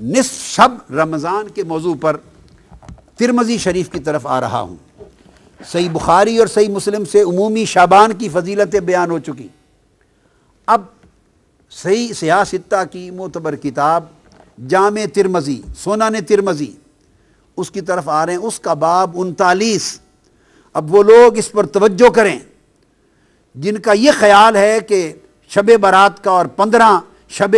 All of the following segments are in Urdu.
نصف شب رمضان کے موضوع پر ترمذی شریف کی طرف آ رہا ہوں۔ صحیح بخاری اور صحیح مسلم سے عمومی شعبان کی فضیلتیں بیان ہو چکی، اب صحیح سیاہ ستہ کی معتبر کتاب جامع ترمذی، سنن ترمذی، اس کی طرف آ رہے ہیں۔ اس کا باب 39۔ اب وہ لوگ اس پر توجہ کریں جن کا یہ خیال ہے کہ شب برات کا اور 15 شب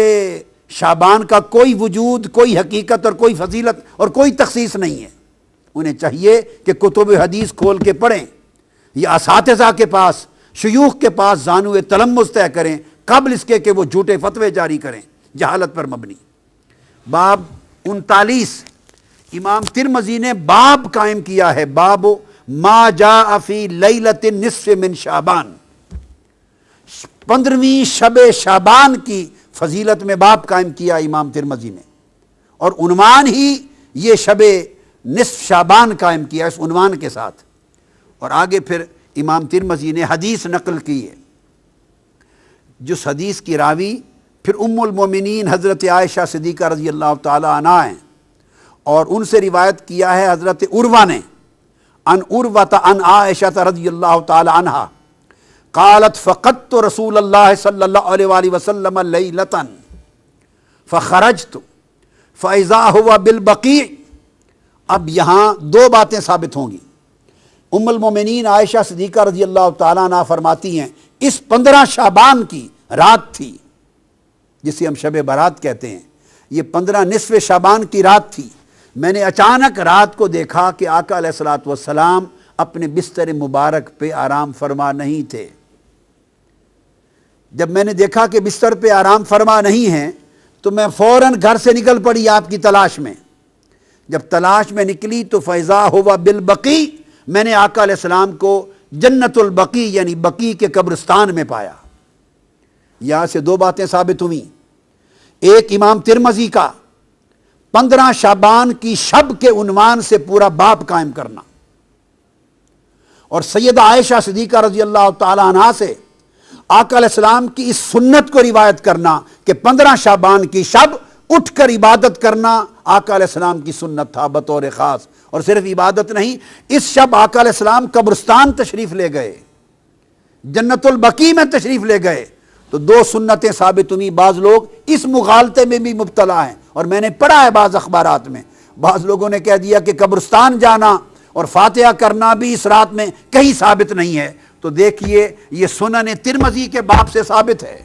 شعبان کا کوئی وجود، کوئی حقیقت اور کوئی فضیلت اور کوئی تخصیص نہیں ہے، انہیں چاہیے کہ کتب حدیث کھول کے پڑھیں یا اساتذہ کے پاس، شیوخ کے پاس زانو تلمذ طے کریں قبل اس کے کہ وہ جھوٹے فتوے جاری کریں جہالت پر مبنی۔ باب 39 امام ترمذی نے باب قائم کیا ہے، باب ما جاء فی لیلۃ النصف من شعبان، 15ویں شب شعبان کی فضیلت میں باب قائم کیا امام ترمذی نے، اور عنوان ہی یہ شب نصف شعبان قائم کیا اس عنوان کے ساتھ۔ اور آگے پھر امام ترمذی نے حدیث نقل کی ہے، جس حدیث کی راوی پھر ام المومنین حضرت عائشہ صدیقہ رضی اللہ تعالی عنہا ہیں، اور ان سے روایت کیا ہے حضرت عروہ نے عن عروۃ عن عائشہ رضی اللہ تعالی عنہا قالت فقدت رسول اللہ صلی اللہ علیہ وآلہ وسلم لیلۃ فخرجت فاذا هو بالبقیع۔ اب یہاں دو باتیں ثابت ہوں گی۔ ام المومنین عائشہ صدیقہ رضی اللہ تعالیٰ عنہ فرماتی ہیں اس 15 شعبان کی رات تھی جسے ہم شب برات کہتے ہیں، یہ 15 نصف شعبان کی رات تھی۔ میں نے اچانک رات کو دیکھا کہ آقا علیہ الصلوۃ والسلام اپنے بستر مبارک پہ آرام فرما نہیں تھے۔ جب میں نے دیکھا کہ بستر پہ آرام فرما نہیں ہیں تو میں فوراً گھر سے نکل پڑی آپ کی تلاش میں۔ جب تلاش میں نکلی تو فیضا ہوا بالبقیع، میں نے آقا علیہ السلام کو جنت البقیع یعنی بقیع کے قبرستان میں پایا۔ یہاں سے دو باتیں ثابت ہوئیں، ایک امام ترمذی کا 15 شعبان کی شب کے عنوان سے پورا باب قائم کرنا، اور سیدہ عائشہ صدیقہ رضی اللہ تعالی عنہا سے آقا علیہ السلام کی اس سنت کو روایت کرنا کہ 15 شعبان کی شب اٹھ کر عبادت کرنا آقا علیہ السلام کی سنت تھا بطور خاص۔ اور صرف عبادت نہیں، اس شب آقا علیہ السلام قبرستان تشریف لے گئے، جنت البقیع میں تشریف لے گئے، تو دو سنتیں ثابت ہوئی۔ بعض لوگ اس مغالطے میں بھی مبتلا ہیں، اور میں نے پڑھا ہے بعض اخبارات میں، بعض لوگوں نے کہہ دیا کہ قبرستان جانا اور فاتحہ کرنا بھی اس رات میں کہیں ثابت نہیں ہے۔ تو دیکھیے یہ سنن ترمذی کے باب سے ثابت ہے،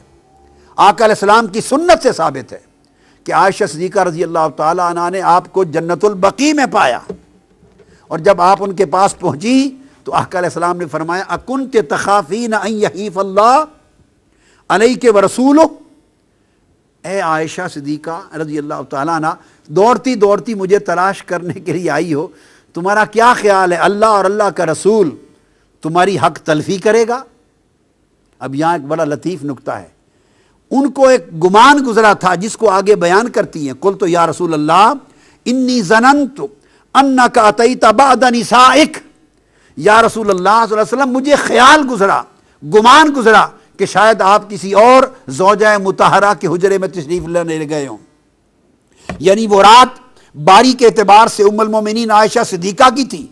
آقا علیہ السلام کی سنت سے ثابت ہے کہ عائشہ صدیقہ رضی اللہ تعالی عنہا نے آپ کو جنت البقیع میں پایا، اور جب آپ ان کے پاس پہنچی تو آقا علیہ السلام نے فرمایا اکنت تخافین ان یحیف اللہ علیک ورسولہ، اے عائشہ صدیقہ رضی اللہ تعالیٰ عنہ، دوڑتی دوڑتی مجھے تلاش کرنے کے لیے آئی ہو، تمہارا کیا خیال ہے اللہ اور اللہ کا رسول تمہاری حق تلفی کرے گا؟ اب یہاں ایک بڑا لطیف نکتہ ہے، ان کو ایک گمان گزرا تھا جس کو آگے بیان کرتی ہیں، قلت یا رسول اللہ انی ظننت انک اتیت بعد نسائک، یا رسول اللہ صلی اللہ علیہ وسلم مجھے خیال گزرا، گمان گزرا کہ شاید آپ کسی اور زوجہ مطہرہ کے حجرے میں تشریف لینے گئے ہوں۔ یعنی وہ رات باری کے اعتبار سے ام المومنین عائشہ صدیقہ کی تھی،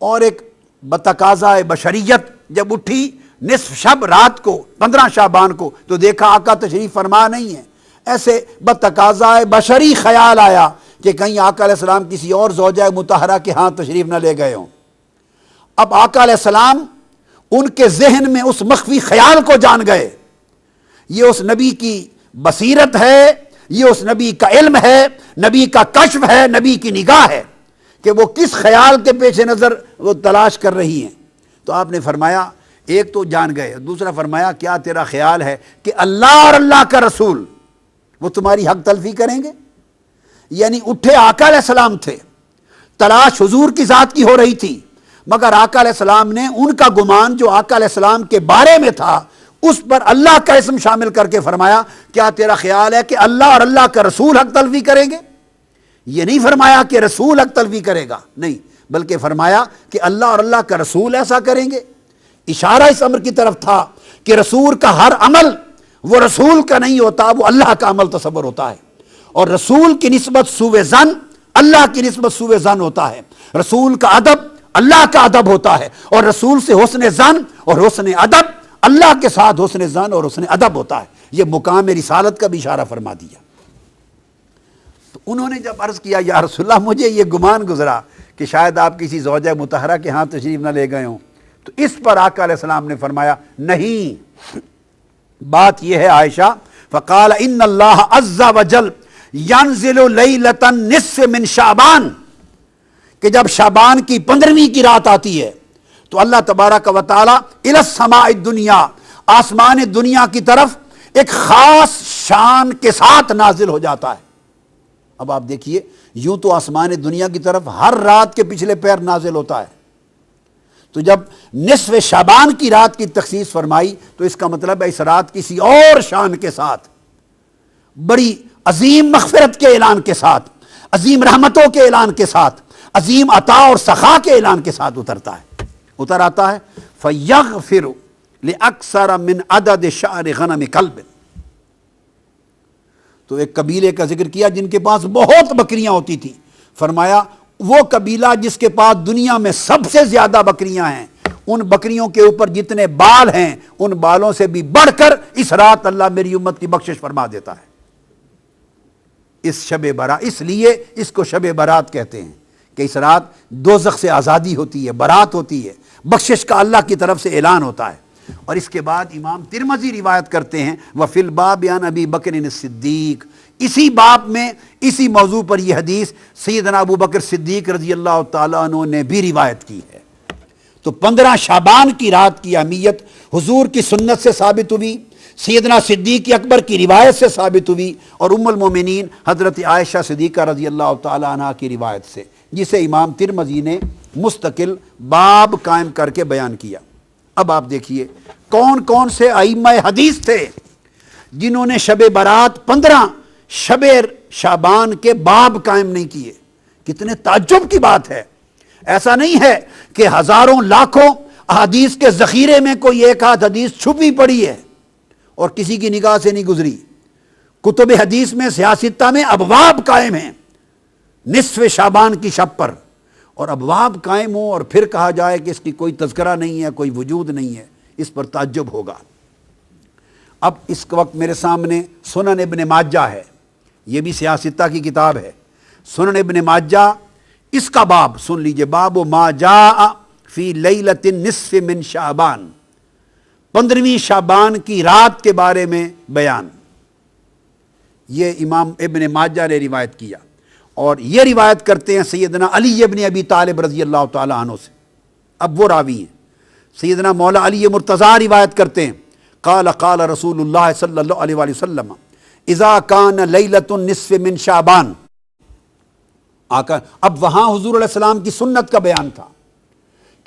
اور ایک بتقاضاء بشریت جب اٹھی نصف شب رات کو 15 شعبان کو تو دیکھا آقا تشریف فرما نہیں ہے، ایسے بتقاضاء بشری خیال آیا کہ کہیں آقا علیہ السلام کسی اور زوجہ مطہرہ کے ہاں تشریف نہ لے گئے ہوں۔ اب آقا علیہ السلام ان کے ذہن میں اس مخفی خیال کو جان گئے، یہ اس نبی کی بصیرت ہے، یہ اس نبی کا علم ہے، نبی کا کشف ہے، نبی کی نگاہ ہے کہ وہ کس خیال کے پیش نظر وہ تلاش کر رہی ہیں۔ تو آپ نے فرمایا ایک تو جان گئے، دوسرا فرمایا کیا تیرا خیال ہے کہ اللہ اور اللہ کا رسول وہ تمہاری حق تلفی کریں گے؟ یعنی اٹھے آقا علیہ السلام تھے، تلاش حضور کی ذات کی ہو رہی تھی، مگر آقا علیہ السلام نے ان کا گمان جو آقا علیہ السلام کے بارے میں تھا اس پر اللہ کا اسم شامل کر کے فرمایا کیا تیرا خیال ہے کہ اللہ اور اللہ کا رسول حق تلفی کریں گے؟ یہ نہیں فرمایا کہ رسول حق تلفی کرے گا، نہیں، بلکہ فرمایا کہ اللہ اور اللہ کا رسول ایسا کریں گے۔ اشارہ اس امر کی طرف تھا کہ رسول کا ہر عمل وہ رسول کا نہیں ہوتا، وہ اللہ کا عمل تصور ہوتا ہے، اور رسول کی نسبت سوء ظن اللہ کی نسبت سوء ظن ہوتا ہے، رسول کا ادب اللہ کا ادب ہوتا ہے، اور رسول سے حسن ظن اور حسن ادب اللہ کے ساتھ حسن ظن اور حسن ادب ہوتا ہے۔ یہ مقام رسالت کا بھی اشارہ فرما دیا۔ تو انہوں نے جب عرض کیا یا رسول اللہ مجھے یہ گمان گزرا کہ شاید آپ کسی زوجہ مطہرہ کے ہاں تشریف نہ لے گئے ہوں، تو اس پر آقا علیہ السلام نے فرمایا نہیں، بات یہ ہے عائشہ، فقال ان اللہ عز وجل ینزل لیلۃ النصف من شعبان، کہ جب شعبان کی 15ویں کی رات آتی ہے تو اللہ تبارک و تعالی الی السماء الدنیا، آسمان دنیا کی طرف ایک خاص شان کے ساتھ نازل ہو جاتا ہے۔ اب آپ دیکھیے، یوں تو آسمان دنیا کی طرف ہر رات کے پچھلے پیر نازل ہوتا ہے، تو جب نصف شعبان کی رات کی تخصیص فرمائی تو اس کا مطلب ہے اس رات کسی اور شان کے ساتھ، بڑی عظیم مغفرت کے اعلان کے ساتھ، عظیم رحمتوں کے اعلان کے ساتھ، عظیم عطا اور سخا کے اعلان کے ساتھ اتر آتا ہے۔ فَيَغْفِرُ لِأَكْثَرَ مِنْ عَدَدِ شَعْرِ غَنَمِ كَلْبٍ، تو ایک قبیلے کا ذکر کیا جن کے پاس بہت بکریاں ہوتی تھی، فرمایا وہ قبیلہ جس کے پاس دنیا میں سب سے زیادہ بکریاں ہیں، ان بکریوں کے اوپر جتنے بال ہیں ان بالوں سے بھی بڑھ کر اس رات اللہ میری امت کی بخشش فرما دیتا ہے۔ اس شب برات، اس لیے اس کو شب برات کہتے ہیں کہ اس رات دوزخ سے آزادی ہوتی ہے، برات ہوتی ہے، بخشش کا اللہ کی طرف سے اعلان ہوتا ہے۔ اور اس کے بعد امام ترمذی روایت کرتے ہیں وفی الباب عن ابی بکر الصدیق، اسی باب میں اسی موضوع پر یہ حدیث سیدنا ابو بکر صدیق رضی اللہ تعالیٰ عنہ نے بھی روایت کی ہے۔ تو 15 شعبان کی رات کی اہمیت حضور کی سنت سے ثابت ہوئی، سیدنا صدیق اکبر کی روایت سے ثابت ہوئی، اور ام المومنین حضرت عائشہ صدیقہ رضی اللہ تعالیٰ عنہ کی روایت سے، جسے امام ترمذی نے مستقل باب قائم کر کے بیان کیا۔ اب آپ دیکھیے کون کون سے ائمہ حدیث تھے جنہوں نے شب برات 15 شب شعبان کے باب قائم نہیں کیے۔ کتنے تعجب کی بات ہے، ایسا نہیں ہے کہ ہزاروں لاکھوں احادیث کے ذخیرے میں کوئی ایک آدھ حدیث چھپی پڑی ہے اور کسی کی نگاہ سے نہیں گزری۔ کتب حدیث میں سیاستہ میں ابواب قائم ہیں نصف شعبان کی شب پر، اور ابواب قائم ہوں اور پھر کہا جائے کہ اس کی کوئی تذکرہ نہیں ہے، کوئی وجود نہیں ہے، اس پر تعجب ہوگا۔ اب اس وقت میرے سامنے سنن ابن ماجہ ہے، یہ بھی سیاستہ کی کتاب ہے، سنن ابن ماجہ، اس کا باب سن لیجئے، باب ما جاء فی لیلۃ النصف من شعبان، 15ویں شعبان کی رات کے بارے میں بیان، یہ امام ابن ماجہ نے روایت کیا، اور یہ روایت کرتے ہیں سیدنا علی ابن ابی طالب رضی اللہ تعالیٰ عنہ سے۔ اب وہ راوی ہیں، سیدنا مولا علی مرتضیٰ روایت کرتے ہیں قال قال رسول اللہ صلی اللہ علیہ وآلہ وسلم اذا کان لیلۃ النصف من شعبان، اب وہاں حضور علیہ السلام کی سنت کا بیان تھا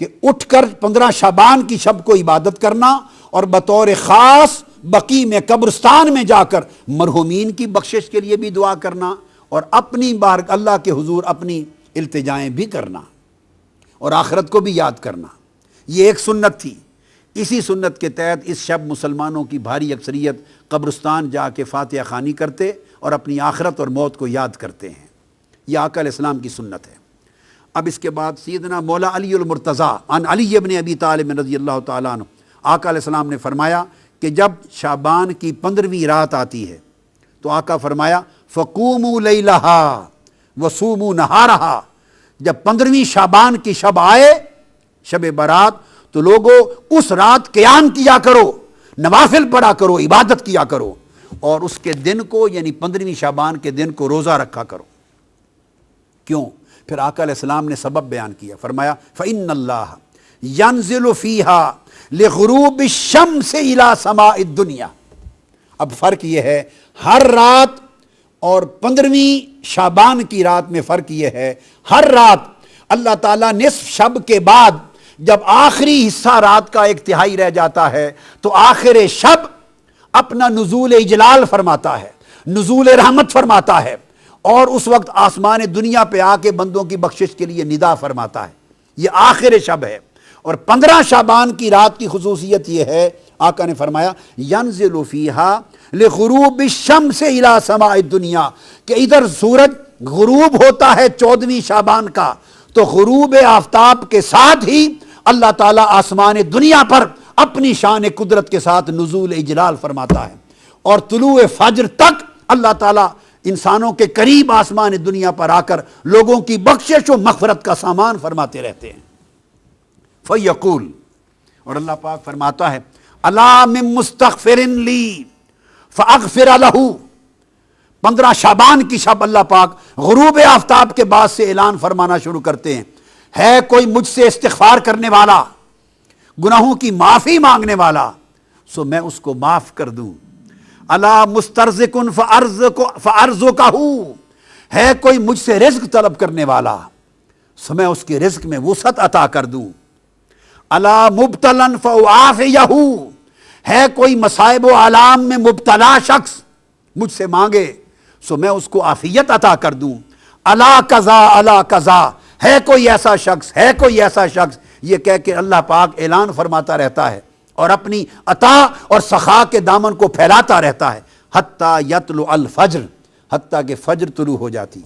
کہ اٹھ کر 15 شعبان کی شب کو عبادت کرنا اور بطور خاص بقیع میں قبرستان میں جا کر مرحومین کی بخشش کے لیے بھی دعا کرنا، اور اپنی بار اللہ کے حضور اپنی التجائیں بھی کرنا، اور آخرت کو بھی یاد کرنا۔ یہ ایک سنت تھی۔ اسی سنت کے تحت اس شب مسلمانوں کی بھاری اکثریت قبرستان جا کے فاتحہ خوانی کرتے اور اپنی آخرت اور موت کو یاد کرتے ہیں۔ یہ آقا علیہ السلام کی سنت ہے۔ اب اس کے بعد سیدنا مولا علی المرتضیٰ عن علی ابن ابی طالب رضی اللہ تعالیٰ عنہ، آقا علیہ السلام نے فرمایا کہ جب شعبان کی 15ویں رات آتی ہے تو آقا فرمایا فقوموا لیلہا وصوموا نہارہا، جب 15ویں شعبان کی شب آئے، شب برات، تو لوگوں اس رات قیام کیا کرو، نوافل پڑھا کرو، عبادت کیا کرو، اور اس کے دن کو یعنی 15ویں شعبان کے دن کو روزہ رکھا کرو۔ کیوں؟ پھر آقا علیہ السلام نے سبب بیان کیا، فرمایا فإن اللہ ینزل فیہا لغروب الشمس الی سماء الدنیا۔ اب فرق یہ ہے، ہر رات اور 15ویں شعبان کی رات میں فرق یہ ہے، ہر رات اللہ تعالیٰ نصف شب کے بعد جب آخری حصہ رات کا 1/3 رہ جاتا ہے تو آخر شب اپنا نزول اجلال فرماتا ہے، نزول رحمت فرماتا ہے، اور اس وقت آسمان دنیا پہ آ کے بندوں کی بخشش کے لیے ندا فرماتا ہے۔ یہ آخر شب ہے۔ اور 15 شعبان کی رات کی خصوصیت یہ ہے، آقا نے فرمایا ینزل فیہا لغروب الشمس الی سماء الدنیا، کہ ادھر سورج غروب ہوتا ہے 14ویں شعبان کا، تو غروب آفتاب کے ساتھ ہی اللہ تعالیٰ آسمان دنیا پر اپنی شان قدرت کے ساتھ نزول اجلال فرماتا ہے، اور طلوع فجر تک اللہ تعالیٰ انسانوں کے قریب آسمان دنیا پر آ کر لوگوں کی بخشش و مغفرت کا سامان فرماتے رہتے ہیں۔ فیقول، اور اللہ پاک فرماتا ہے الا من مستغفر لی فاغفر لہ، 15 شعبان کی شب اللہ پاک غروب آفتاب کے بعد سے اعلان فرمانا شروع کرتے ہیں، ہے کوئی مجھ سے استغفار کرنے والا، گناہوں کی معافی مانگنے والا، سو میں اس کو معاف کر دوں۔ الا مسترزق فارزقہ، ہے کوئی مجھ سے رزق طلب کرنے والا، سو میں اس کے رزق میں وسعت عطا کر دوں۔ الا مبتلا فاعافیہ، ہے کوئی مصائب و آلام میں مبتلا شخص مجھ سے مانگے سو میں اس کو عافیت عطا کر دوں۔ الا قضا الا قضا، ہے کوئی ایسا شخص، ہے کوئی ایسا شخص، یہ کہہ کے اللہ پاک اعلان فرماتا رہتا ہے اور اپنی عطا اور سخا کے دامن کو پھیلاتا رہتا ہے، حتیٰ یطلع الفجر، حتیٰ کہ فجر طلوع ہو جاتی۔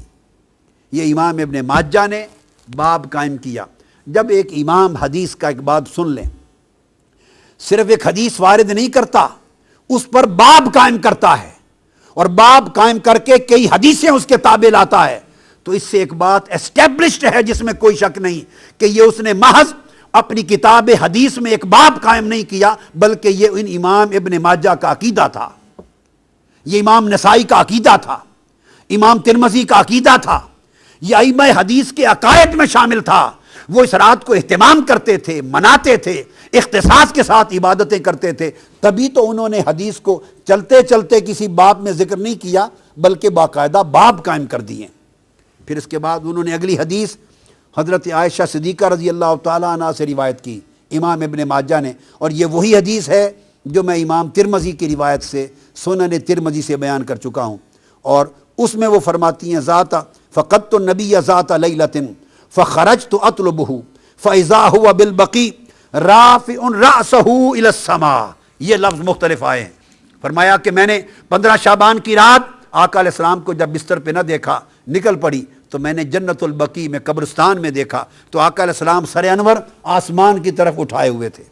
یہ امام ابن ماجہ نے باب قائم کیا۔ جب ایک امام حدیث کا ایک بات سن لیں، صرف ایک حدیث وارد نہیں کرتا، اس پر باب قائم کرتا ہے، اور باب قائم کر کے کئی حدیثیں اس کے تابع لاتا ہے، تو اس سے ایک بات اسٹیبلشڈ ہے جس میں کوئی شک نہیں کہ یہ اس نے محض اپنی کتاب حدیث میں ایک باب قائم نہیں کیا، بلکہ یہ ان امام ابن ماجہ کا عقیدہ تھا، یہ امام نسائی کا عقیدہ تھا، امام ترمذی کا عقیدہ تھا، یہ ائمہ حدیث کے عقائد میں شامل تھا۔ وہ اس رات کو اہتمام کرتے تھے، مناتے تھے، اختصاص کے ساتھ عبادتیں کرتے تھے، تبھی تو انہوں نے حدیث کو چلتے چلتے کسی باب میں ذکر نہیں کیا بلکہ باقاعدہ باب قائم کر دیے۔ پھر اس کے بعد انہوں نے اگلی حدیث حضرت عائشہ صدیقہ رضی اللہ تعالیٰ عنہ سے روایت کی امام ابن ماجہ نے، اور یہ وہی حدیث ہے جو میں امام ترمذی کی روایت سے سنن ترمذی سے بیان کر چکا ہوں، اور اس میں وہ فرماتی ہیں ذات فقدت النبی ذات لیلۃ فخرجت اطلبہ فاذا هو بالبقیع رافع رأسہ الی السماء، یہ لفظ مختلف آئے ہیں۔ فرمایا کہ میں نے 15 شعبان کی رات آقا علیہ السلام کو جب بستر پہ نہ دیکھا، نکل پڑی تو میں نے جنت البقیع میں قبرستان میں دیکھا تو آقا علیہ السلام سر انور آسمان کی طرف اٹھائے ہوئے تھے،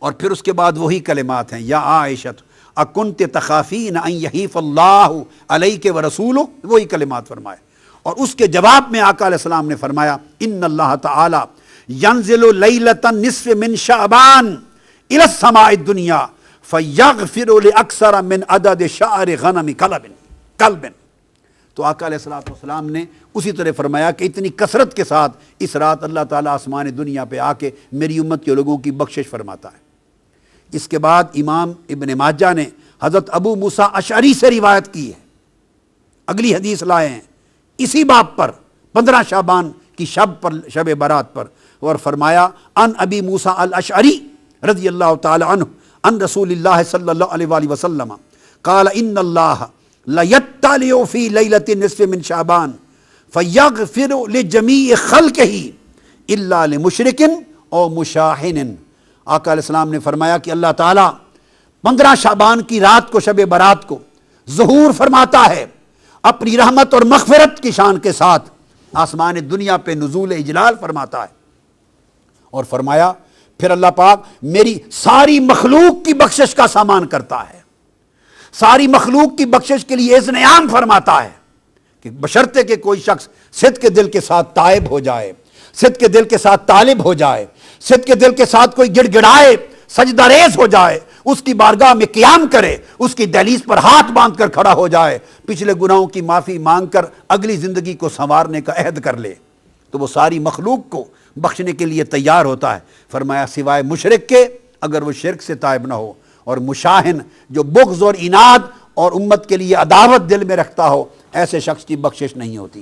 اور پھر اس کے بعد وہی کلمات ہیں یا عائشہ اکنت تخافین ان یحیف اللہ علیک ورسولہ، وہی کلمات فرمائے، اور اس کے جواب میں آقا علیہ السلام نے فرمایا ان اللہ تعالی ینزل لیلۃ النصف من شعبان الی السماء الدنیا فیغفر لاکثر من عدد شعر غنم کلب۔ تو آقا علیہ السلام نے اسی طرح فرمایا کہ اتنی کثرت کے ساتھ اس رات اللہ تعالیٰ آسمان دنیا پہ آ کے میری امت کے لوگوں کی بخشش فرماتا ہے۔ اس کے بعد امام ابن ماجہ نے حضرت ابو موسیٰ اشعری سے روایت کی ہے، اگلی حدیث لائے ہیں اسی باب پر 15 شعبان کی شب پر، شب برات پر، اور فرمایا ان ابی موسیٰ الاشعری رضی اللہ تعالی عنہ ان رسول اللہ صلی اللہ علیہ وآلہ وسلم قال ان اللہ لیطلع فی لیلۃ النصف من شعبان فیغفر لجمیع خلقہ الا لمشرک او مشاحن۔ آقا علیہ السلام نے فرمایا کہ اللہ تعالیٰ 15 شعبان کی رات کو، شب برات کو ظہور فرماتا ہے، اپنی رحمت اور مغفرت کی شان کے ساتھ آسمان دنیا پہ نزول اجلال فرماتا ہے، اور فرمایا پھر اللہ پاک میری ساری مخلوق کی بخشش کا سامان کرتا ہے، ساری مخلوق کی بخشش کے لیے اذن عام فرماتا ہے کہ بشرطے کہ کوئی شخص صدق کے دل کے ساتھ تائب ہو جائے، صدق کے دل کے ساتھ طالب ہو جائے، صدق کے دل کے ساتھ کوئی گڑ گڑائے، سجدہ ریز ہو جائے، اس کی بارگاہ میں قیام کرے، اس کی دہلیز پر ہاتھ باندھ کر کھڑا ہو جائے، پچھلے گناہوں کی معافی مانگ کر اگلی زندگی کو سنوارنے کا عہد کر لے، تو وہ ساری مخلوق کو بخشنے کے لیے تیار ہوتا ہے۔ فرمایا سوائے مشرک کے، اگر وہ شرک سے تائب نہ ہو، اور مشاہن جو بغض اور عناد اور امت کے لیے عداوت دل میں رکھتا ہو، ایسے شخص کی بخشش نہیں ہوتی۔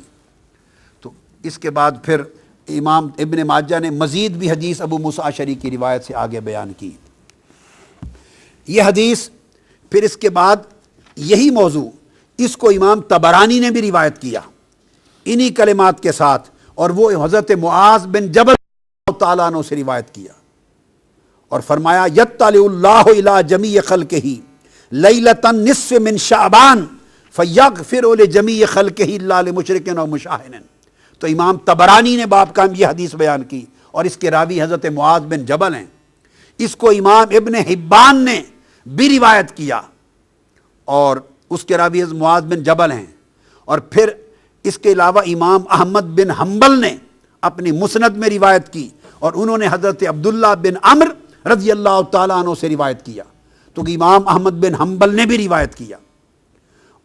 تو اس کے بعد پھر امام ابن ماجہ نے مزید بھی حدیث ابو موسیٰ اشعری کی روایت سے آگے بیان کی۔ یہ حدیث پھر اس کے بعد یہی موضوع اس کو امام طبرانی نے بھی روایت کیا انہی کلمات کے ساتھ، اور وہ حضرت معاذ بن جبل تعالیٰ عنہ سے روایت کیا، اور فرمایا یطلع اللہ الی جمیع خلقہ لیلۃ النصف من شعبان فیغفر لجمیع خلقہ الا لمشرک و مشاہن۔ تو امام طبرانی نے باب کا یہ حدیث بیان کی، اور اس کے راوی حضرت معاذ بن جبل ہیں۔ اس کو امام ابن حبان نے بھی روایت کیا، اور اس کے راوی حضرت معاذ بن جبل ہیں۔ اور پھر اس کے علاوہ امام احمد بن حنبل نے اپنی مسند میں روایت کی، اور انہوں نے حضرت عبداللہ بن عمرو رضی اللہ تعالیٰ عنہ سے روایت کیا، تو امام احمد بن حنبل نے بھی روایت کیا،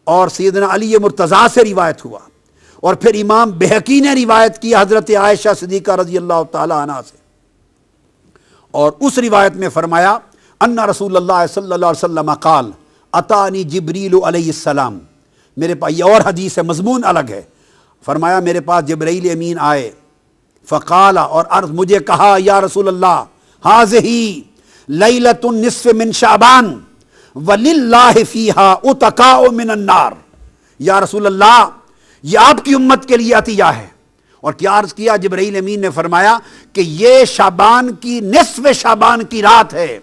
اور سیدنا علی مرتضیٰ سے روایت ہوا، اور پھر امام بہقی نے روایت کی حضرت عائشہ صدیقہ رضی اللہ تعالیٰ عنہ سے، اور اس روایت میں فرمایا ان رسول اللہ صلی اللہ علیہ وسلم قال اتانی جبریل علیہ السلام، میرے پاس یہ اور حدیث ہے، مضمون الگ ہے، فرمایا میرے پاس جبرائیل امین آئے، فقال، اور عرض مجھے کہا یا رسول اللہ ہذہ لیلۃ النصف من شعبان وللہ فیہا اتقاء من النار، یا رسول اللہ یہ آپ کی امت کے لیے عطیہ ہے۔ اور کیا عرض کیا؟ جبرائیل امین نے فرمایا کہ یہ شعبان کی نصف شعبان کی رات ہے،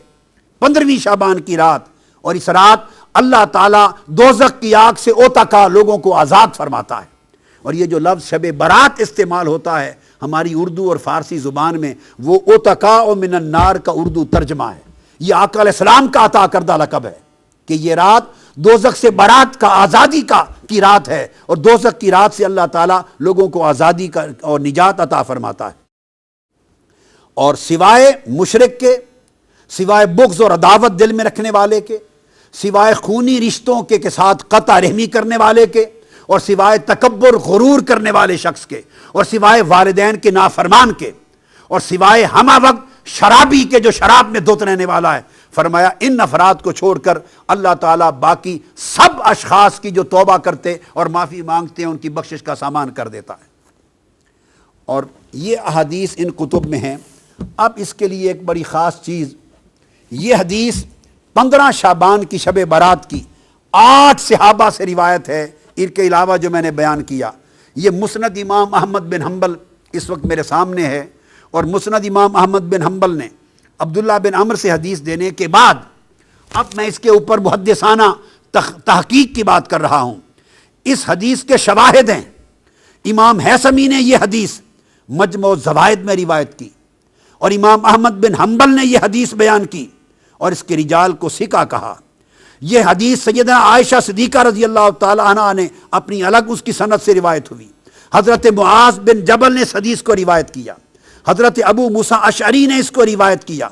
15ویں شعبان کی رات، اور اس رات اللہ تعالیٰ دوزخ کی آگ سے اوتقا لوگوں کو آزاد فرماتا ہے۔ اور یہ جو لفظ شب برات استعمال ہوتا ہے ہماری اردو اور فارسی زبان میں، وہ اوتقاء من النار کا اردو ترجمہ ہے۔ یہ آقا علیہ السلام کا عطا کردہ لقب ہے کہ یہ رات دوزخ سے برات کا، آزادی کی رات ہے، اور دوزخ کی رات سے اللہ تعالیٰ لوگوں کو آزادی کا اور نجات عطا فرماتا ہے۔ اور سوائے مشرک کے، سوائے بغض اور عداوت دل میں رکھنے والے کے، سوائے خونی رشتوں کے ساتھ قطع رحمی کرنے والے کے، اور سوائے تکبر غرور کرنے والے شخص کے، اور سوائے والدین کے نافرمان کے، اور سوائے ہمہ وقت شرابی کے جو شراب میں دھت رہنے والا ہے، فرمایا ان افراد کو چھوڑ کر اللہ تعالیٰ باقی سب اشخاص کی جو توبہ کرتے اور معافی مانگتے ہیں ان کی بخشش کا سامان کر دیتا ہے۔ اور یہ احادیث ان کتب میں ہیں۔ اب اس کے لیے ایک بڑی خاص چیز، یہ حدیث 15 شعبان کی شب برات کی 8 صحابہ سے روایت ہے، ان کے علاوہ جو میں نے بیان کیا۔ یہ مسند امام احمد بن حنبل اس وقت میرے سامنے ہے، اور مسند امام احمد بن حنبل نے عبداللہ بن عمر سے حدیث دینے کے بعد اب میں اس کے اوپر محدثانہ تحقیق کی بات کر رہا ہوں۔ اس حدیث کے شواہد ہیں، امام حیثمی نے یہ حدیث مجمع الزوائد میں روایت کی، اور امام احمد بن حنبل نے یہ حدیث بیان کی، اور اس کے رجال کو ثقہ کہا۔ یہ حدیث سیدنا عائشہ صدیقہ رضی اللہ تعالی عنہ نے اپنی الگ اس کی سند سے روایت ہوئی، حضرت معاذ بن جبل نے اس حدیث کو روایت کیا، حضرت ابو موسیٰ اشعری نے اس کو روایت کیا،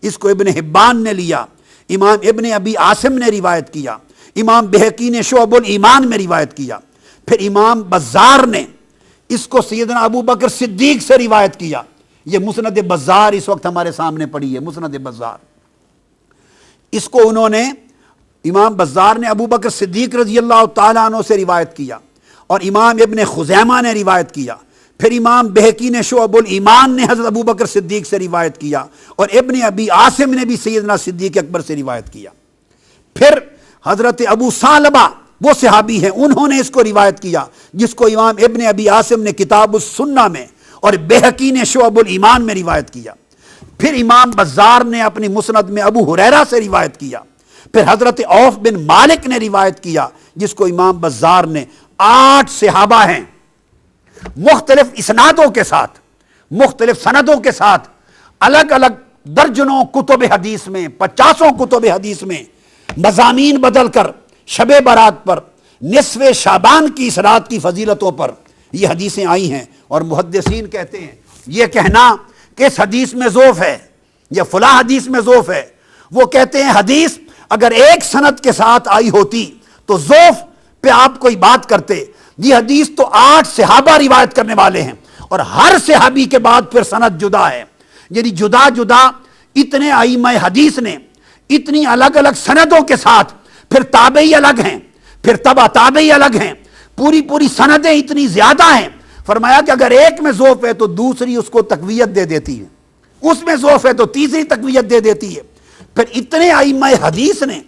اس کو ابن حبان نے لیا، امام ابن ابی عاصم نے روایت کیا، امام بہقی نے شعب الایمان میں روایت کیا، پھر امام بزار نے اس کو سیدنا ابو بکر صدیق سے روایت کیا۔ یہ مسند بزار اس وقت ہمارے سامنے پڑی ہے، مسند بزار۔ اس کو انہوں نے، امام بزار نے ابو بکر صدیق رضی اللہ تعالیٰ عنہ سے روایت کیا، اور امام ابن خزیمہ نے روایت کیا، پھر امام بہقی نے شعب الایمان نے حضرت ابو بکر صدیق سے روایت کیا، اور ابن ابی عاصم نے بھی سیدنا صدیق اکبر سے روایت کیا۔ پھر حضرت ابو ثعلبہ وہ صحابی ہیں، انہوں نے اس کو روایت کیا، جس کو امام ابن ابی عاصم نے کتاب السنہ میں اور بہقی نے شعب الایمان میں روایت کیا۔ پھر امام بزار نے اپنی مسند میں ابو ہریرہ سے روایت کیا، پھر حضرت عوف بن مالک نے روایت کیا، جس کو امام بزار نے۔ 8 صحابہ ہیں، مختلف اسنادوں کے ساتھ، مختلف سندوں کے ساتھ، الگ الگ درجنوں کتب حدیث میں، 50 کتب حدیث میں مضامین بدل کر شب برات پر، نصف شعبان کی اس رات کی فضیلتوں پر یہ حدیثیں آئی ہیں۔ اور محدثین کہتے ہیں یہ کہنا کہ اس حدیث میں ضعف ہے یا فلاں حدیث میں ضعف ہے، وہ کہتے ہیں حدیث اگر ایک سند کے ساتھ آئی ہوتی تو ضعف پہ آپ کوئی بات کرتے، یہ حدیث تو 8 صحابہ روایت کرنے والے ہیں، اور ہر صحابی کے بعد پھر سند جدا ہے، یعنی جدا جدا اتنے ائمہ حدیث نے اتنی الگ الگ سندوں کے ساتھ، پھر تابعی الگ ہیں، پھر تبع تابعی الگ ہیں، پوری سندیں اتنی زیادہ ہیں۔ فرمایا کہ اگر ایک میں ضعف ہے تو دوسری اس کو تقویت دے دیتی ہے، اس میں ضعف ہے تو تیسری تقویت دے دیتی ہے۔ پھر اتنے ائمہ حدیث نے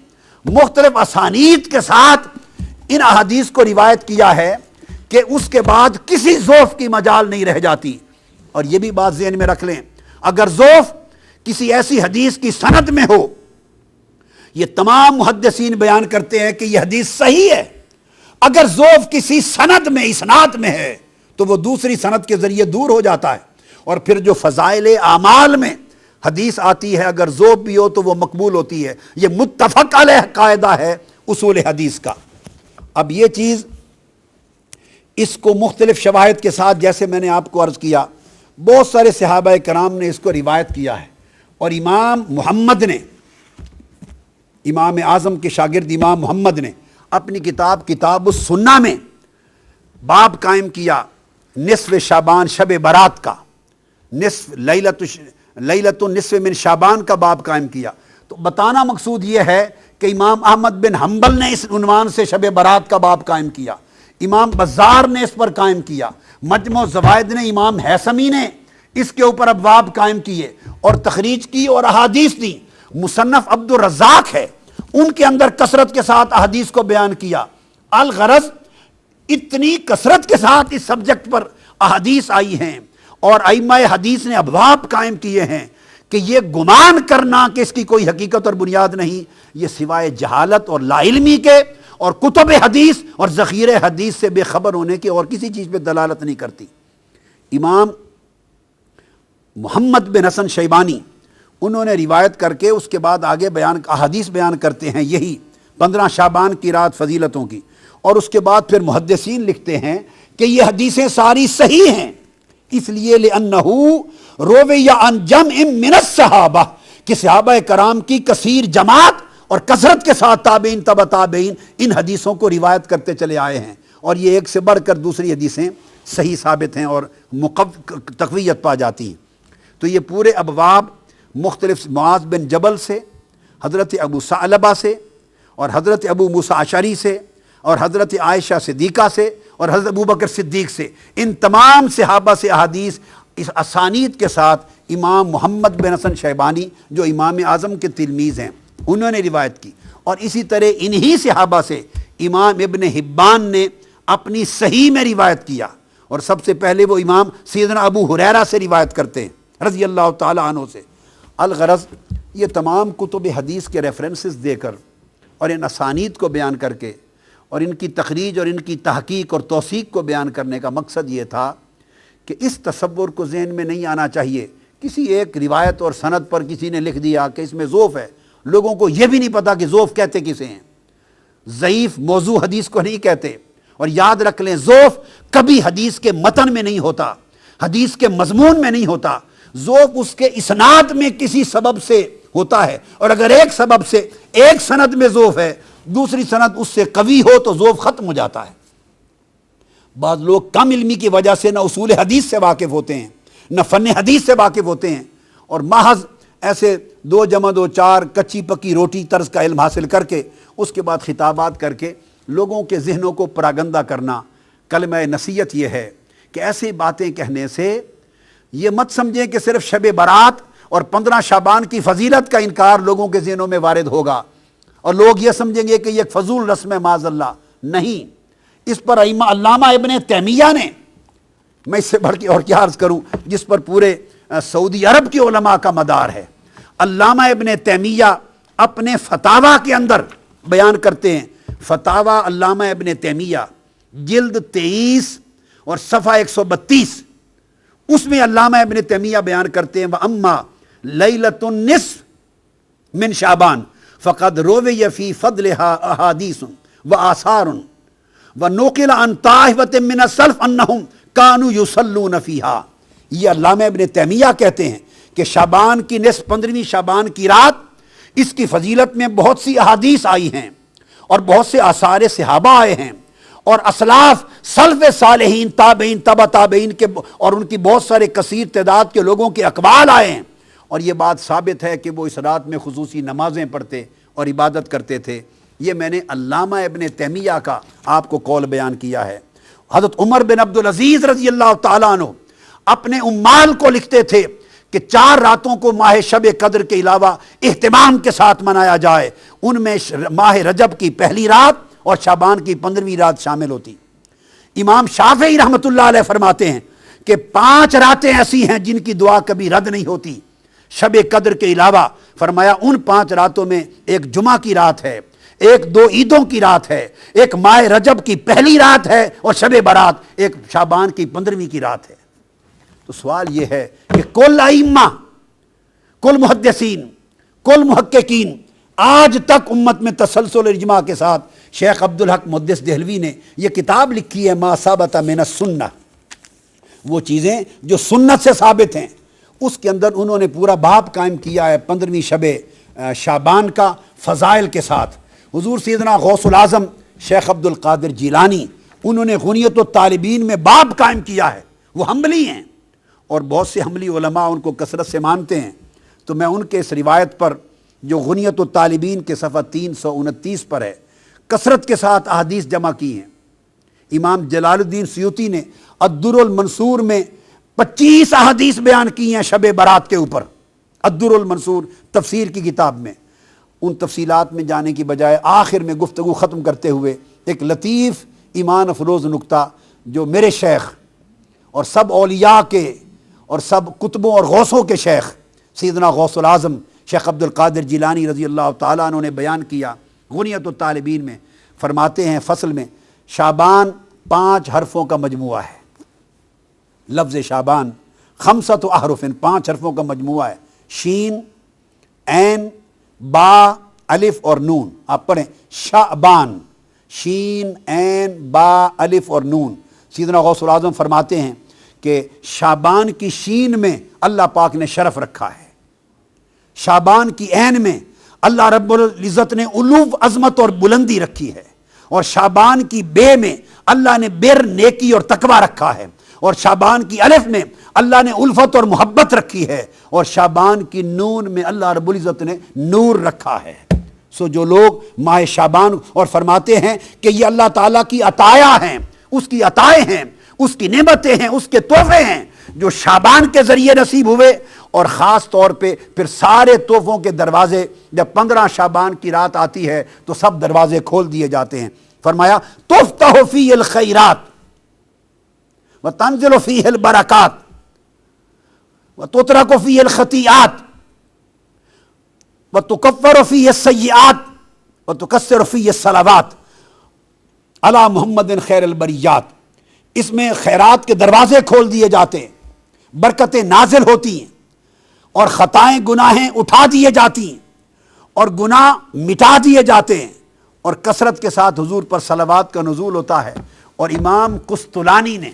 مختلف اسانید کے ساتھ ان احادیث کو روایت کیا ہے کہ اس کے بعد کسی ضعف کی مجال نہیں رہ جاتی۔ اور یہ بھی بات ذہن میں رکھ لیں، اگر ضعف کسی ایسی حدیث کی سند میں ہو، یہ تمام محدثین بیان کرتے ہیں کہ یہ حدیث صحیح ہے۔ اگر ضعف کسی سند میں، اسناد میں ہے، تو وہ دوسری سند کے ذریعے دور ہو جاتا ہے، اور پھر جو فضائل اعمال میں حدیث آتی ہے اگر ضعف بھی ہو تو وہ مقبول ہوتی ہے۔ یہ متفق علیہ قاعدہ ہے اصول حدیث کا۔ اب یہ چیز اس کو مختلف شواہد کے ساتھ، جیسے میں نے آپ کو عرض کیا، بہت سارے صحابہ کرام نے اس کو روایت کیا ہے، اور امام محمد نے، امام اعظم کے شاگرد امام محمد نے اپنی کتاب السنہ میں باب قائم کیا نصف شعبان، شب برات کا، نصف لیلۃ النصف من شعبان کا باب قائم کیا۔ تو بتانا مقصود یہ ہے کہ امام احمد بن حنبل نے اس عنوان سے شب برات کا باب قائم کیا، امام بزار نے اس پر قائم کیا، مجمع الزوائد نے، امام حیثمی نے اس کے اوپر ابواب قائم کیے اور تخریج کی اور احادیث دی۔ مصنف عبد الرزاق ہے، ان کے اندر کثرت کے ساتھ احادیث کو بیان کیا۔ الغرض اتنی کثرت کے ساتھ اس سبجیکٹ پر احادیث آئی ہیں اور ائمہ حدیث نے ابواب قائم کیے ہیں کہ یہ گمان کرنا کہ اس کی کوئی حقیقت اور بنیاد نہیں، یہ سوائے جہالت اور لا علمی کے اور کتب حدیث اور ذخیرہ حدیث سے بے خبر ہونے کے اور کسی چیز پہ دلالت نہیں کرتی۔ امام محمد بن حسن شیبانی انہوں نے روایت کر کے اس کے بعد آگے احادیث بیان کرتے ہیں یہی 15 شعبان کی رات فضیلتوں کی، اور اس کے بعد پھر محدثین لکھتے ہیں کہ یہ حدیثیں ساری صحیح ہیں، اس لیے لِأَنَّهُ رُوِيَ عَنْ جَمْعٍ مِّنَ الصَّحَابَةِ کہ صحابہ کرام کی کثیر جماعت اور کثرت کے ساتھ تابعین تبع تابعین ان حدیثوں کو روایت کرتے چلے آئے ہیں، اور یہ ایک سے بڑھ کر دوسری حدیثیں صحیح ثابت ہیں اور تقویت پا جاتی ہیں۔ تو یہ پورے ابواب مختلف معاذ بن جبل سے، حضرت ابو ثعلبہ سے، اور حضرت ابو موسیٰ اشعری سے، اور حضرت عائشہ صدیقہ سے، اور حضرت ابو بکر صدیق سے، ان تمام صحابہ سے احادیث اس اسانید کے ساتھ امام محمد بن حسن شیبانی جو امام اعظم کے تلمیذ ہیں انہوں نے روایت کی، اور اسی طرح انہی صحابہ سے امام ابن حبان نے اپنی صحیح میں روایت کیا، اور سب سے پہلے وہ امام سیدنا ابو ہریرہ سے روایت کرتے ہیں رضی اللہ تعالی عنہ سے۔ الغرض یہ تمام کتب حدیث کے ریفرنسز دے کر اور ان اسانید کو بیان کر کے اور ان کی تخریج اور ان کی تحقیق اور توثیق کو بیان کرنے کا مقصد یہ تھا کہ اس تصور کو ذہن میں نہیں آنا چاہیے کسی ایک روایت اور سند پر کسی نے لکھ دیا کہ اس میں ضعف ہے، لوگوں کو یہ بھی نہیں پتا کہ ضعف کہتے کسے ہیں، ضعیف موضوع حدیث کو نہیں کہتے۔ اور یاد رکھ لیں ضعف کبھی حدیث کے متن میں نہیں ہوتا، حدیث کے مضمون میں نہیں ہوتا، ضعف اس کے اسناد میں کسی سبب سے ہوتا ہے، اور اگر ایک سبب سے ایک سند میں ضعف ہے دوسری سند اس سے قوی ہو تو ضعف ختم ہو جاتا ہے۔ بعض لوگ کم علمی کی وجہ سے نہ اصول حدیث سے واقف ہوتے ہیں نہ فن حدیث سے واقف ہوتے ہیں، اور محض ایسے 2 + 2 4 کچی پکی روٹی طرز کا علم حاصل کر کے اس کے بعد خطابات کر کے لوگوں کے ذہنوں کو پراگندہ کرنا۔ کلمہ نصیحت یہ ہے کہ ایسی باتیں کہنے سے یہ مت سمجھیں کہ صرف شب برات اور 15 شعبان کی فضیلت کا انکار لوگوں کے ذہنوں میں وارد ہوگا اور لوگ یہ سمجھیں گے کہ یہ ایک فضول رسم ہے، معاذ اللہ، نہیں۔ اس پر علامہ ابن تیمیہ نے، میں اس سے بڑھ کے اور کیا عرض کروں، جس پر پورے سعودی عرب کے علماء کا مدار ہے، علامہ ابن تیمیہ اپنے فتاویٰ کے اندر بیان کرتے ہیں۔ فتاویٰ علامہ ابن تیمیہ جلد 23 اور صفحہ 132، اس میں علامہ ابن تیمیہ بیان کرتے ہیں وَأَمَّا لَيْلَةُ النِّصْفِ مِنْ شَعْبَانَ فَقَدْ رُوِيَ فِي فَضْلِهَا أَحَادِيثٌ وَآثَارٌ وَنُقِلَ عَنْ طَائِفَةٍ مِنَ السَّلَفِ أَنَّهُمْ كَانُوا يُصَلُّونَ فِيهَا۔ یہ علامہ ابن تیمیہ کہتے ہیں کہ شعبان کی نصف 15ویں شعبان کی رات، اس کی فضیلت میں بہت سی احادیث آئی ہیں اور بہت سے آثار صحابہ آئے ہیں، اور اسلاف سلف صالحین تابعین تبع تابعین کے اور ان کی بہت سارے کثیر تعداد کے لوگوں کے اقوال آئے ہیں، اور یہ بات ثابت ہے کہ وہ اس رات میں خصوصی نمازیں پڑھتے اور عبادت کرتے تھے۔ یہ میں نے علامہ ابن تیمیہ کا آپ کو قول بیان کیا ہے۔ حضرت عمر بن عبدالعزیز رضی اللہ تعالیٰ عنہ اپنے عمال کو لکھتے تھے کہ 4 راتوں کو ماہ شب قدر کے علاوہ اہتمام کے ساتھ منایا جائے، ان میں ماہ رجب کی پہلی رات اور شعبان کی 15ویں رات شامل ہوتی۔ امام شافعی رحمۃ اللہ علیہ فرماتے ہیں کہ 5 راتیں ایسی ہیں جن کی دعا کبھی رد نہیں ہوتی، شب قدر کے علاوہ فرمایا ان 5 راتوں میں ایک جمعہ کی رات ہے، ایک 2 عیدوں کی رات ہے، ایک ماہ رجب کی پہلی رات ہے، اور شب برات ایک شعبان کی 15ویں کی رات ہے۔ تو سوال یہ ہے کہ کل ائمہ، کل محدثین، کل محققین، آج تک امت میں تسلسل اجماع کے ساتھ شیخ عبدالحق محدث دہلوی نے یہ کتاب لکھی ہے ما ثبت من السنہ، وہ چیزیں جو سنت سے ثابت ہیں، اس کے اندر انہوں نے پورا باب قائم کیا ہے 15ویں شب شعبان کا فضائل کے ساتھ۔ حضور سیدنا غوث العظم شیخ عبد القادر جیلانی، انہوں نے غنیت الطالبین میں باب قائم کیا ہے، وہ حنبلی ہیں اور بہت سے حنبلی علماء ان کو کثرت سے مانتے ہیں، تو میں ان کے اس روایت پر جو غنیت الطالبین کے صفحہ 329 پر ہے، کثرت کے ساتھ احادیث جمع کی ہیں۔ امام جلال الدین سیوطی نے الدر المنصور میں 25 احادیث بیان کی ہیں شب برات کے اوپر، الدر المنصور تفسیر کی کتاب میں۔ ان تفصیلات میں جانے کی بجائے آخر میں گفتگو ختم کرتے ہوئے ایک لطیف ایمان افروز نکتہ جو میرے شیخ اور سب اولیاء کے اور سب کتبوں اور غوثوں کے شیخ سیدنا غوث العظم شیخ عبد القادر جیلانی رضی اللہ تعالیٰ عنہ نے بیان کیا غنیت الطالبین میں، فرماتے ہیں فصل میں شعبان 5 حرفوں کا مجموعہ ہے۔ لفظ شعبان 5 احرف، 5 حرفوں کا مجموعہ ہے، شین، عین، با، الف اور نون۔ آپ پڑھیں شعبان، شین، عین، با، الف اور نون۔ سیدنا غوث العظم فرماتے ہیں کہ شعبان کی شین میں اللہ پاک نے شرف رکھا ہے، شعبان کی عین میں اللہ رب العزت نے علو، عظمت اور بلندی رکھی ہے، اور شعبان کی بے میں اللہ نے بر، نیکی اور تقوی رکھا ہے، اور شعبان کی الف میں اللہ نے الفت اور محبت رکھی ہے، اور شعبان کی نون میں اللہ رب العزت نے نور رکھا ہے۔ سو جو لوگ ماہ شعبان اور فرماتے ہیں کہ یہ اللہ تعالیٰ کی عطایا ہیں، اس کی عطائیں ہیں، اس کی نعمتیں ہیں، اس کے تحفے ہیں جو شعبان کے ذریعے نصیب ہوئے، اور خاص طور پہ پھر سارے تحفوں کے دروازے جب 15 شعبان کی رات آتی ہے تو سب دروازے کھول دیے جاتے ہیں۔ فرمایا تفتح فیہ الخیرات وتنزل فیہ البرکات وتترک فیہ الخطیئات وتکفر فیہ السیئات وتکثر فیہ الصلوات علی محمد خیر البریات۔ اس میں خیرات کے دروازے کھول دیے جاتے ہیں، برکتیں نازل ہوتی ہیں، اور خطائیں گناہیں اٹھا دیے جاتی ہیں، اور گناہ مٹا دیے جاتے ہیں، اور کثرت کے ساتھ حضور پر صلوات کا نزول ہوتا ہے۔ اور امام قسطلانی نے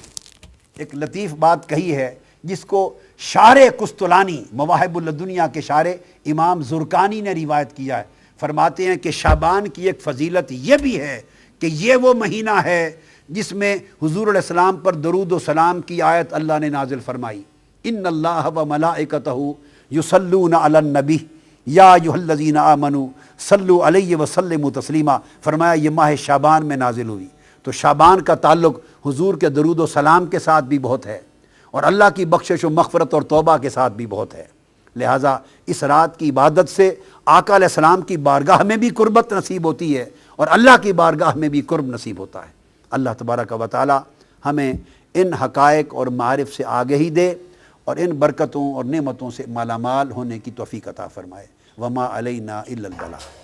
ایک لطیف بات کہی ہے جس کو شارح قسطلانی، مواہب الدنیا کے شارح امام زرکانی نے روایت کیا ہے۔ فرماتے ہیں کہ شعبان کی ایک فضیلت یہ بھی ہے کہ یہ وہ مہینہ ہے جس میں حضور علیہ السلام پر درود و سلام کی آیت اللہ نے نازل فرمائی، ان اللہ و ملائکتہ یصلون علی النبی یا ایھا الذین آمنوا صلوا علیہ وسلموا تسلیما۔ فرمایا یہ ماہ شعبان میں نازل ہوئی، تو شعبان کا تعلق حضور کے درود و سلام کے ساتھ بھی بہت ہے، اور اللہ کی بخشش و مغفرت اور توبہ کے ساتھ بھی بہت ہے۔ لہٰذا اس رات کی عبادت سے آقا علیہ السلام کی بارگاہ میں بھی قربت نصیب ہوتی ہے، اور اللہ کی بارگاہ میں بھی قرب نصیب ہوتا ہے۔ اللہ تبارک و تعالی ہمیں ان حقائق اور معارف سے آگہی دے، اور ان برکتوں اور نعمتوں سے مالا مال ہونے کی توفیق عطا فرمائے۔ وما علینا الا البلاغ۔